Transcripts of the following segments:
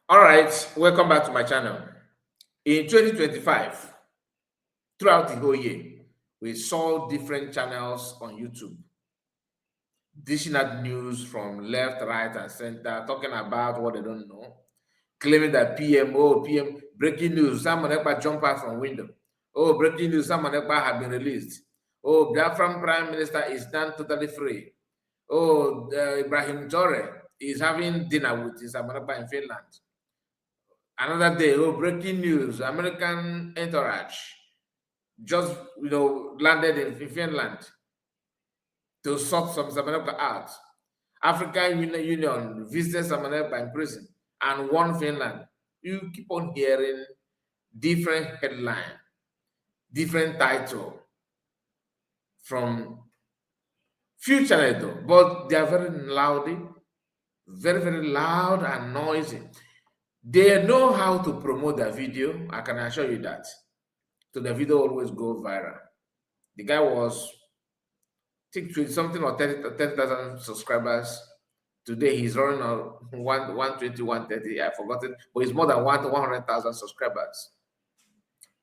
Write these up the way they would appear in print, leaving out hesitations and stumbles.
All right, welcome back to my channel. In 2025, throughout the whole year, we saw different channels on YouTube dishing out news from left, right, and center, talking about what they don't know, claiming that PM, breaking news, Simon Ekpa jump out from window. Oh, breaking news, Simon Ekpa have been released. Oh, Biafran Prime Minister is now totally free. Oh, Ibrahim Jore is having dinner with his Simon Ekpa in Finland. Another day, oh, breaking news, American entourage just landed in Finland to sort some Samaneka out. African Union visited Samaneka in prison and won Finland. You keep on hearing different headline, different title from few channels, but they are very loud and noisy. They know how to promote their video. I can assure you that. So the video always go viral. The guy was, I think, something or 10,000 subscribers. Today he's running on 120, 130. I forgot it, but it's more than 100,000 subscribers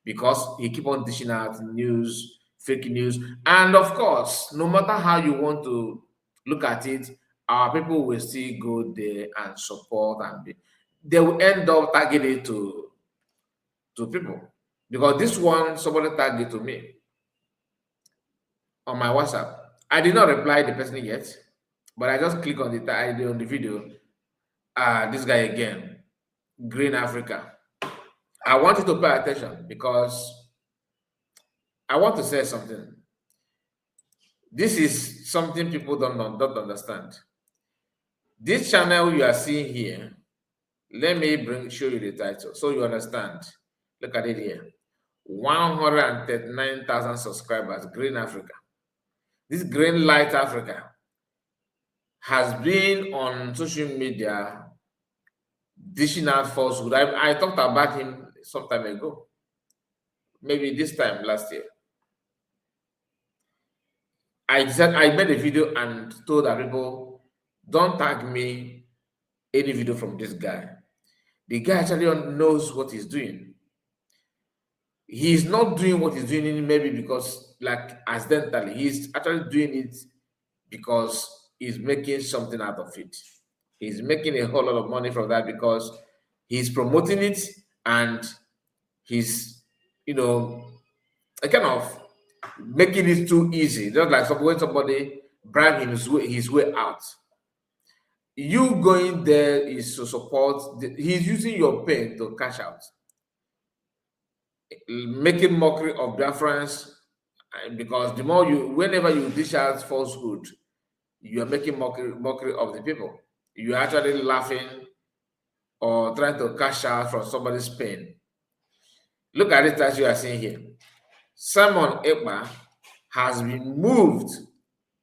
because he keep on dishing out news, fake news, and of course, no matter how you want to look at it, our people will still go there and support, and they will end up targeting to people because this one somebody target to me on my WhatsApp. I did not reply the person yet, but I just click on the ID on the video. This guy again, Green Africa. I want you to pay attention because I want to say something. This is something people don't understand. This channel you are seeing here, let me show you the title so you understand. Look at it here. 139,000 subscribers, Green Africa. This Greenlight Africa has been on social media dishing out falsehood. I talked about him some time ago, maybe this time last year. I said I made a video and told that people don't tag me any video from this guy. The guy actually knows what he's doing. He's not doing what he's doing maybe because like accidentally. He's actually doing it because he's making something out of it. He's making a whole lot of money from that because he's promoting it and he's, kind of making it too easy. Just like when somebody brag his way out. You going there is to support, he's using your pain to cash out. Making mockery of Biafrans, because whenever you dish out falsehood, you are making mockery of the people. You're actually laughing or trying to cash out from somebody's pain. Look at it as you are seeing here. Simon Ekpa has been moved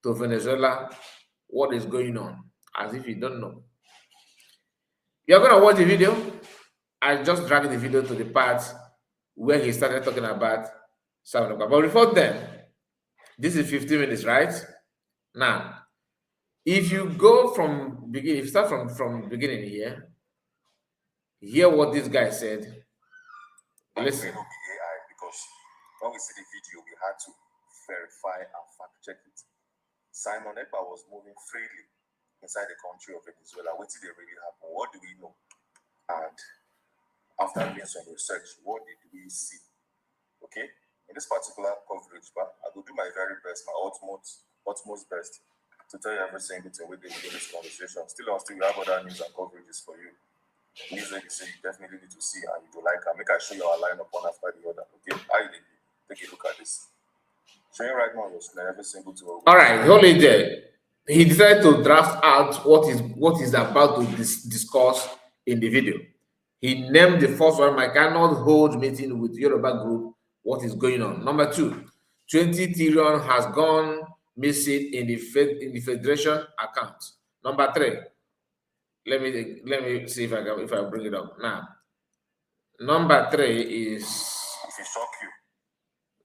to Venezuela. What is going on? As if you don't know. You're going to watch the video. I just dragged the video to the part where he started talking about Simon Ekpa. But before then, this is 15 minutes, right? Now, if you go from beginning, if you start from beginning here, hear what this guy said. Listen. AI, because when we see the video, we had to verify and fact check it. Simon Ekpa was moving freely inside the country of Venezuela. What did it really happen? What do we know? And after doing some research, what did we see? Okay, in this particular coverage, but I will do my very best, my utmost best to tell you every single thing within this conversation. Still, we have other news and coverages for you. News that you say you definitely need to see and you will like and make I show you our line up one after the other. Okay, how you did? Take a look at this. Showing right now your screen every single thing. All right, hold it there. He decided to draft out what is about to discuss in the video. He named the first one, I cannot hold meeting with Yoruba group. What is going on? Number 2, 20 trillion has gone missing in the federation account. Number 3, let me see if I bring it up now. Number 3 is, if it shock you,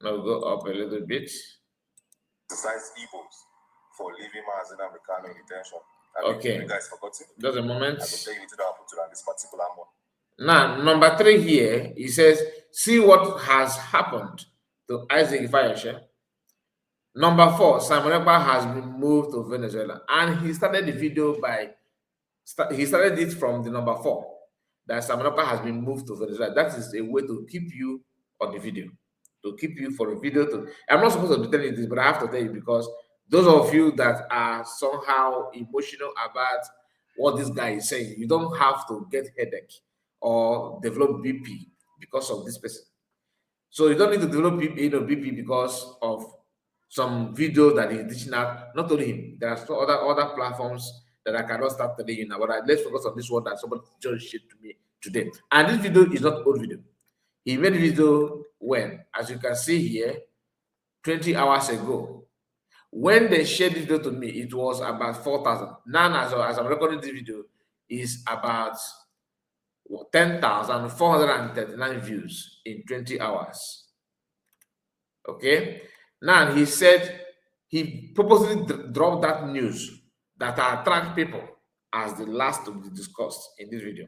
now go up a little bit. Besides Igbos for leaving Mazina Americano in detention. Okay. You guys forgot it. Just a moment. I will tell you to that on this particular month. Now, number 3 here, he says, see what has happened to Isaac Fayoshe. Number 4, Simon Ekpa has been moved to Venezuela. And he started the video he started it from the number 4, that Simon Ekpa has been moved to Venezuela. That is a way to keep you on the video, to keep you for a video. I'm not supposed to be telling you this, but I have to tell you because those of you that are somehow emotional about what this guy is saying, you don't have to get headache or develop BP because of this person. So you don't need to develop BP because of some video that he's dishing out. Not only him, there are some other platforms that I cannot start telling you now. But let's focus on this one that somebody just shared to me today. And this video is not old video. He made a video when, as you can see here, 20 hours ago. When they shared this video to me, it was about 4,000. Now, as I'm recording this video, is about 10,439 views in 20 hours. Okay. Now he said he purposely dropped that news that attract people as the last to be discussed in this video.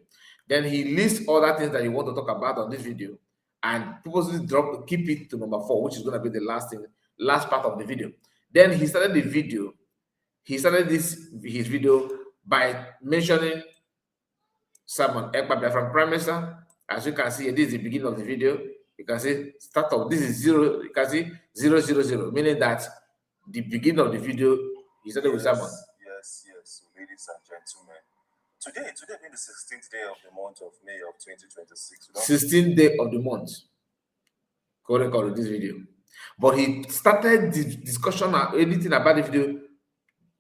Then he lists other things that you want to talk about on this video and purposely keep it to number 4, which is going to be the last part of the video. Then he started the video. He started his video by mentioning Simon Ekpa from Prime Minister. As you can see, this is the beginning of the video. You can see start of this is 0. You can see 000, meaning that the beginning of the video he started with Simon. Yes, ladies and gentlemen. Today being the 16th day of the month of May of 2026. 16th day of the month. Correct this video. But he started the discussion or anything about the video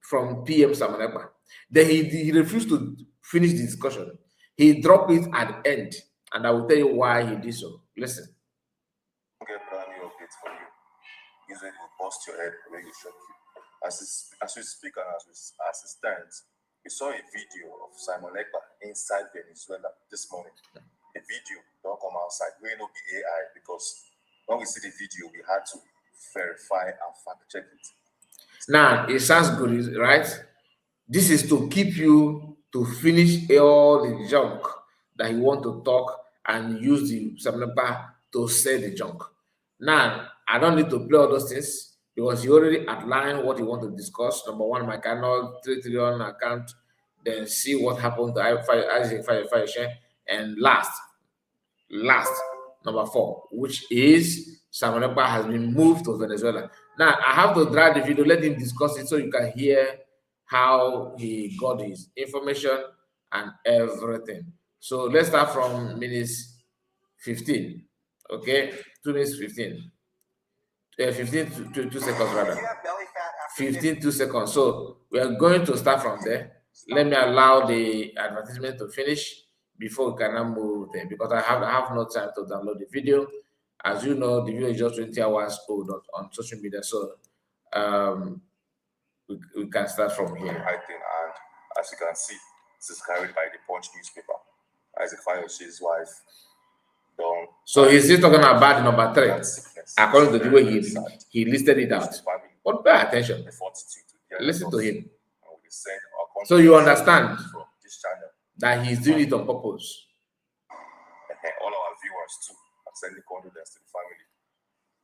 from PM Simon Ekpa. Then he refused to finish the discussion. He dropped it at the end, and I will tell you why he did so. Listen. Get brand new updates for you. Usually will bust your head when you shock you. As we speak and as it stands, we saw a video of Simon Ekpa inside Venezuela this morning. The video don't come outside. We know be AI because when we see the video, we had to verify and fact check it. Now it sounds good, right? This is to keep you to finish all the junk that you want to talk and use the Simon Ekpa to say the junk. Now, I don't need to play all those things because you already outlined what you want to discuss. Number 1, my Cano 3 trillion account, then see what happened to Isaac Fayoshe, and last, number 4, which is Simon Ekpa has been moved to Venezuela. Now, I have to drag the video, let him discuss it so you can hear how he got his information and everything. So let's start from minutes 15. Okay, 2 minutes 15. 15 to 2 seconds rather. 15 2 seconds. So we are going to start from there. Let me allow the advertisement to finish before we can now move there because I have no time to download the video. As you know, the video is just 20 hours old on social media. So we can start from here. And as you can see, this is carried by the Punch newspaper. Isaac Fayoshe's wife. So he's still talking about number 3, according to the way he listed it out. But pay attention. Listen to him. So you understand that he's doing it on purpose. All our viewers too are sending condolences to the family.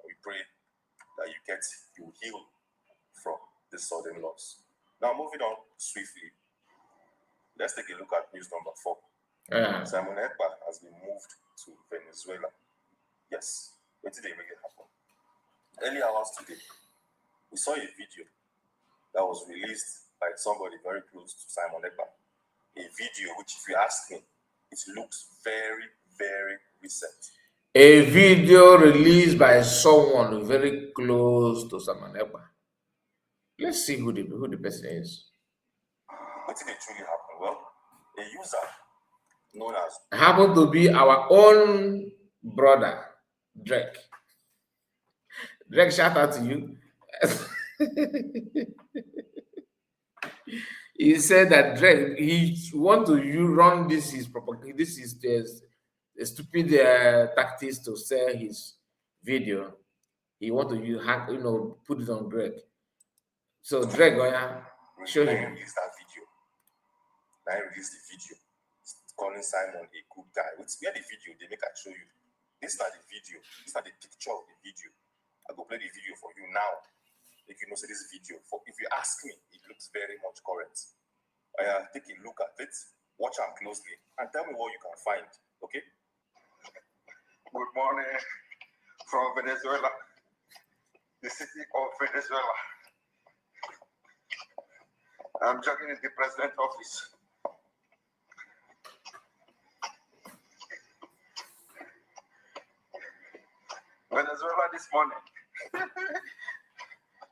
We pray that you heal from this sudden loss. Now moving on swiftly, let's take a look at news number 4. Simon Ekpa has been moved to Venezuela. Yes, what did they make it happen? Early hours today, we saw a video that was released by somebody very close to Simon Ekpa. A video which, if you ask me, it looks very, very recent. A video released by someone very close to Simon Ekpa. Let's see who the person is. What did it truly happen? Well, a user known as happened to be our own brother, Drake. Drake, shout out to you. He said that Drake, he want to run this is the stupid tactics to sell his video. He want to put it on Drake. So Drake, show him. Release that video. I released the video calling Simon a good guy. Where the video they make I show you. This is not the video. This is not the picture of the video. I go play the video for you now. If you know see this video, if you ask me, it looks very much correct. Take a look at it, watch them closely, and tell me what you can find. Okay? Good morning from Venezuela, the city of Venezuela. I'm jogging in the president's office. Venezuela this morning.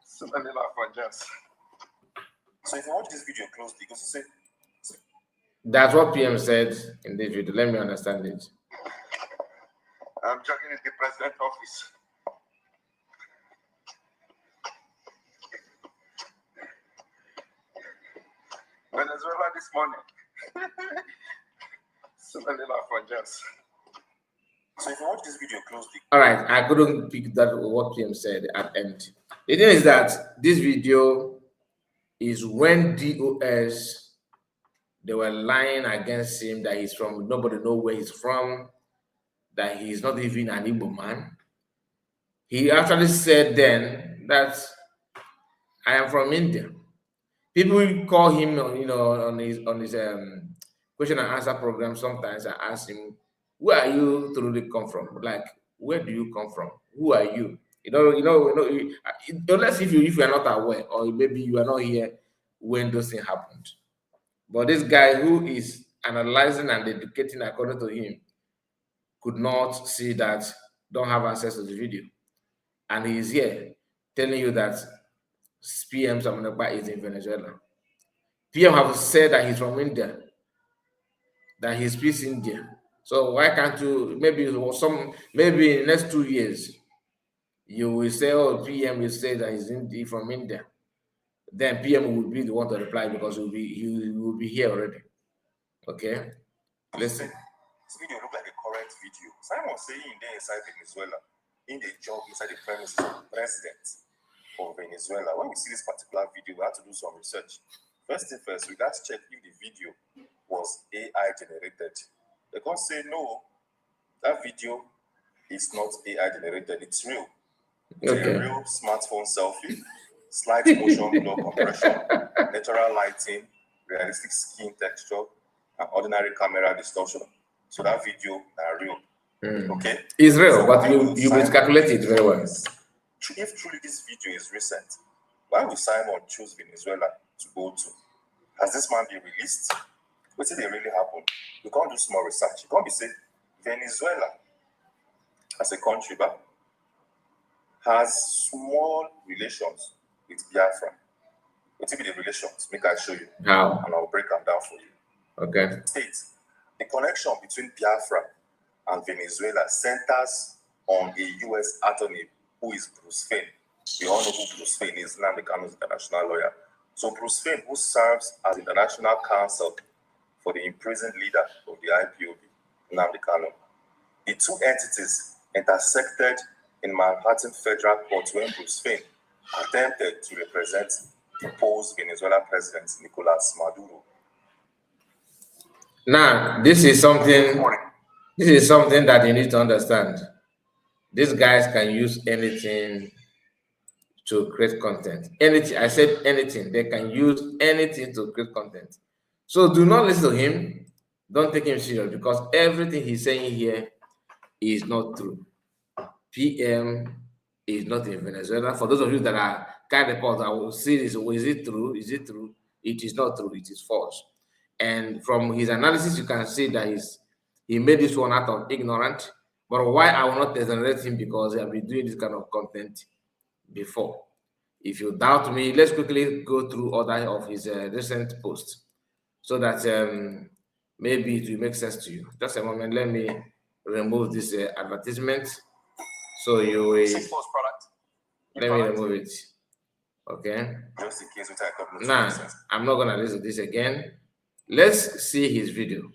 So many laugh. So if you watch this video closely, because you say that's what PM said in this video. Let me understand it. I'm jogging in the president's office. Venezuela this morning. So many laugh. So if you watch this video closely. All right, I couldn't pick that what PM said at end. The thing is that this video is when DOS, they were lying against him that he's from, nobody know where he's from, that he's not even an Igbo man. He actually said then that I am from India. People call him, on his question and answer program. Sometimes I ask him, "Where are you truly come from? Like, where do you come from? Who are you?" Unless if you are not aware, or maybe you are not here when those things happened. But this guy who is analyzing and educating according to him could not see that, don't have access to the video, and he is here telling you that PM Simon Ekpa is in Venezuela. PM have said that he's from India, that he speaks Indian. So why can't you, maybe in the next 2 years, you will say, oh, PM will say that he's from India. Then PM will be the one to reply because he will be here already. Okay? Listen. This video look like a correct video. Simon saying there inside Venezuela, in the job inside the premises of the president of Venezuela. When we see this particular video, we have to do some research. First thing first, we got to check if the video was AI generated. They can't say no, that video is not AI generated, it's real. It's a real smartphone selfie, slight motion blur compression, natural lighting, realistic skin texture, and ordinary camera distortion. So that video are real. Okay? It's real, so but you miscalculate it very well. If truly this video is recent, why will Simon choose Venezuela to go to? Has this man been released? What did it really happen? You can't do small research. You can't be saying Venezuela as a country but has small relations with Biafra. What will be the relations? Make I show you. How? And I'll break them down for you. Okay. States. The connection between Biafra and Venezuela centers on a U.S. attorney who is Bruce Fein. We all know who Bruce Fein is, Nnamdi Kanu's international lawyer. So Bruce Fein, who serves as international counsel for the imprisoned leader of the IPOB, Nnamdi Kanu. The two entities intersected in Manhattan Federal Court when Bruce Fein attempted to represent the post-Venezuela president, Nicolas Maduro. Now, this is something that you need to understand. These guys can use anything to create content. Anything, I said anything. They can use anything to create content. So do not listen to him. Don't take him serious because everything he's saying here is not true. PM is not in Venezuela. For those of you that are kind reporters, I will see this. Is it true? Is it true? It is not true. It is false. And from his analysis, you can see that he made this one out of ignorance. But why I will not exonerate him? Because he has been doing this kind of content before. If you doubt me, let's quickly go through other of his recent posts so that maybe it will make sense to you. Just a moment, let me remove this advertisement. So you will. Let me remove it. Okay. Just in case we take a couple of Now, I'm not gonna listen to this again. Let's see his video.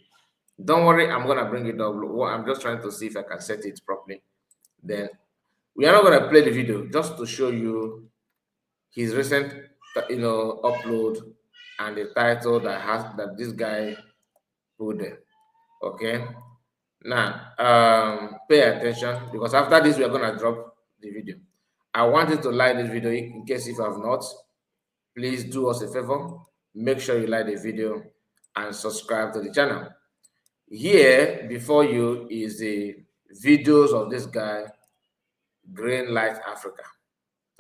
Don't worry, I'm gonna bring it up. I'm just trying to see if I can set it properly. Then we are not gonna play the video just to show you his recent, upload and the title that this guy put there. Okay. Now, pay attention because after this, we are going to drop the video. I want you to like this video in case if you have not. Please do us a favor. Make sure you like the video and subscribe to the channel. Here, before you, is the videos of this guy, Greenlight Africa.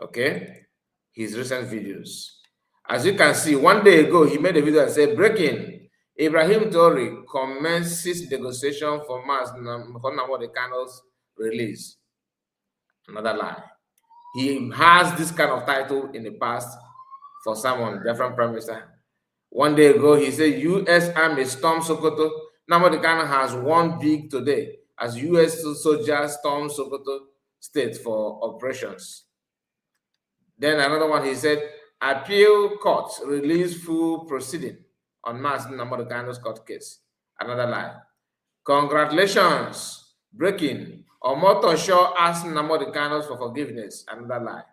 Okay? His recent videos. As you can see, one day ago, he made a video and said, breaking, Ibrahim Traoré commences negotiation for Nnamdi Kanu's release. Another lie. He has this kind of title in the past for someone, different prime minister. One day ago, he said, U.S. Army storm Sokoto. Nnamdi Kanu has won big today as U.S. soldiers storm Sokoto state for operations. Then another one, he said, appeal court release full proceeding on Nnamdi Kanu's court case. Another lie. Congratulations, breaking. Omoto Shaw asked Nnamdi Kanu for forgiveness. Another lie.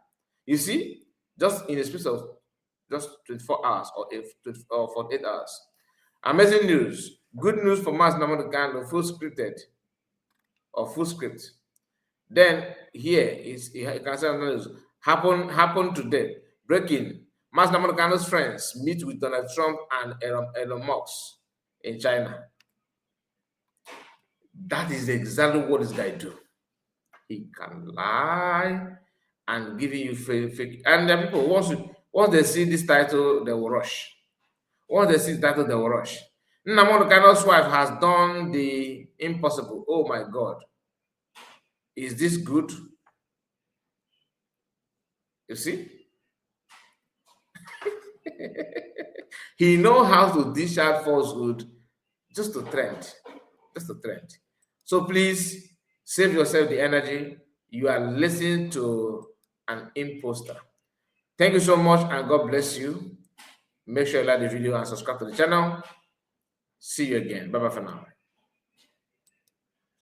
You see, just in the space of just 24 hours or 48 hours. Amazing news. Good news for Nnamdi Kanu, full scripted or full script. Then here is you can say news. Happened today. Breaking. Nnamdi Kanu's friends meet with Donald Trump and Elon Musk in China. That is exactly what this guy do. He can lie and give you fake. And the people once they see this title, they will rush. Once they see the title, they will rush. Nnamdi Kanu's wife has done the impossible. Oh my God. Is this good? You see? He knows how to dish out falsehood just to trend. Just to trend. So please save yourself the energy. You are listening to an imposter. Thank you so much and God bless you. Make sure you like the video and subscribe to the channel. See you again. Bye-bye for now.